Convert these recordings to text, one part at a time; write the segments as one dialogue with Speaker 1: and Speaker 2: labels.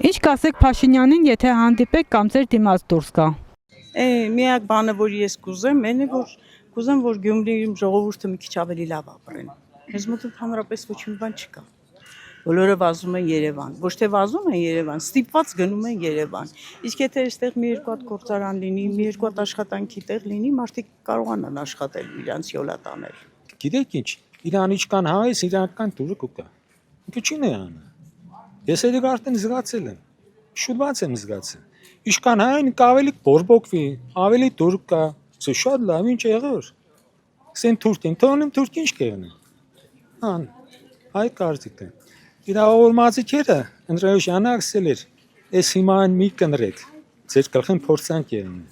Speaker 1: Ինչ կասեք Փաշինյանին, եթե հանդիպեք կամ ձեր դիմաց դուրս գա։
Speaker 2: Միակ բանը, որ ես կուզեմ, այն է, որ կուզեմ, որ Գյումրիում ժողովուրդը մի քիչ ավելի լավ ապրեն։ Ես մոտ ընդհանրապես ոչ մի բան չկա։ Բոլորը վազում են Երևան, ոչ թե վազում են Երևան, ստիպված գնում են Երևան։ Իսկ եթե այստեղ մի երկու հատ գործարան լինի, մի երկու հատ աշխատանքի տեղ լինի, մարդիկ կարողանան աշխատել, իրանց յոլա տանել։
Speaker 3: Գիտեք ինչ, իրան իչքան հայ, իրական դուրը կուկա։ Ինքը չի նայանը։ Ես էլ արդեն զգացել եմ, շուտված եմ զգացել։ Իչքան հայն ավելի բորբոքվի, ավելի դուր կա, սա շատ լավ ինչ եղեր։ Սեն թուրքին, թողնեմ թուրք ինչ կեղնի։ Հան, հայ կարծիքը։ Իրավորմացիքերը ընտրեուշանը ասել էր, ես հիմա մի կնրեք, ձեր գլխին փորձանք եղնի,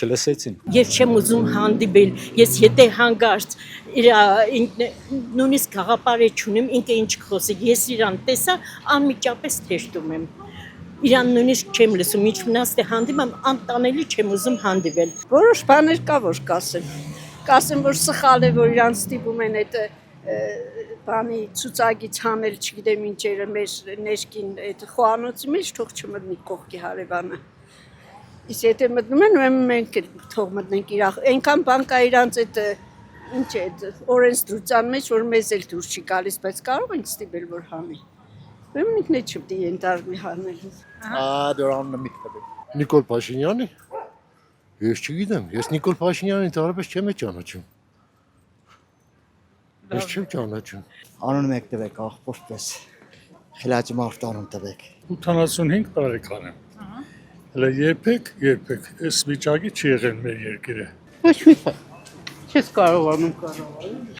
Speaker 3: չլսեցին։
Speaker 4: Ես չեմ ուզում հանդիպել, ես եթե հանգարց նույնիսկ գաղապարը չունեմ, ինքը ինչ խոսի, ես իրան տեսա, անմիջապես թեշտում եմ։ Իրան նույնիսկ չեմ լսում, ինչ մնաց թե հանդիպեմ, անտանելի չեմ ուզում հանդիպել։
Speaker 5: Որոշ բաներ կա, որ կասեմ, որ սխալ է, որ իրան ստիպում են այդ բանի ցուցակից հանել, չգիտեմ ինչերը մեր ներքին այդ խոհանոցի մեջ թող չմտնի կողքի հարևանը։ Իսկ եթե մտնում են, ուրեմն մենք թող մտնենք իր այնքան բան կա իրանց այդ ինչ է օրենսդրության մեջ, որ մեզ էլ դուրս չի գալիս, բայց կարող ենք ստիպել, որ հանի։ Ուրեմն ինքն է չպետք է ենթարկվի հանելու։
Speaker 6: Դրա անունը մի տպեք։ Նիկոլ Փաշինյանի։ Ես չգիտեմ, ես Նիկոլ Փաշինյանին դարաբես չեմ ճանաչում։ Ես չեմ ճանաչում։
Speaker 7: Անունը մեկ տվեք, աղբոր պես։ Խելաճ մարդ անուն տվեք։
Speaker 8: 85 տարեկան եմ։ Հələ երբեք այս վիճակի չի եղել մեր երկիրը։
Speaker 2: Ոչ մի բան։ Չես կարողանում։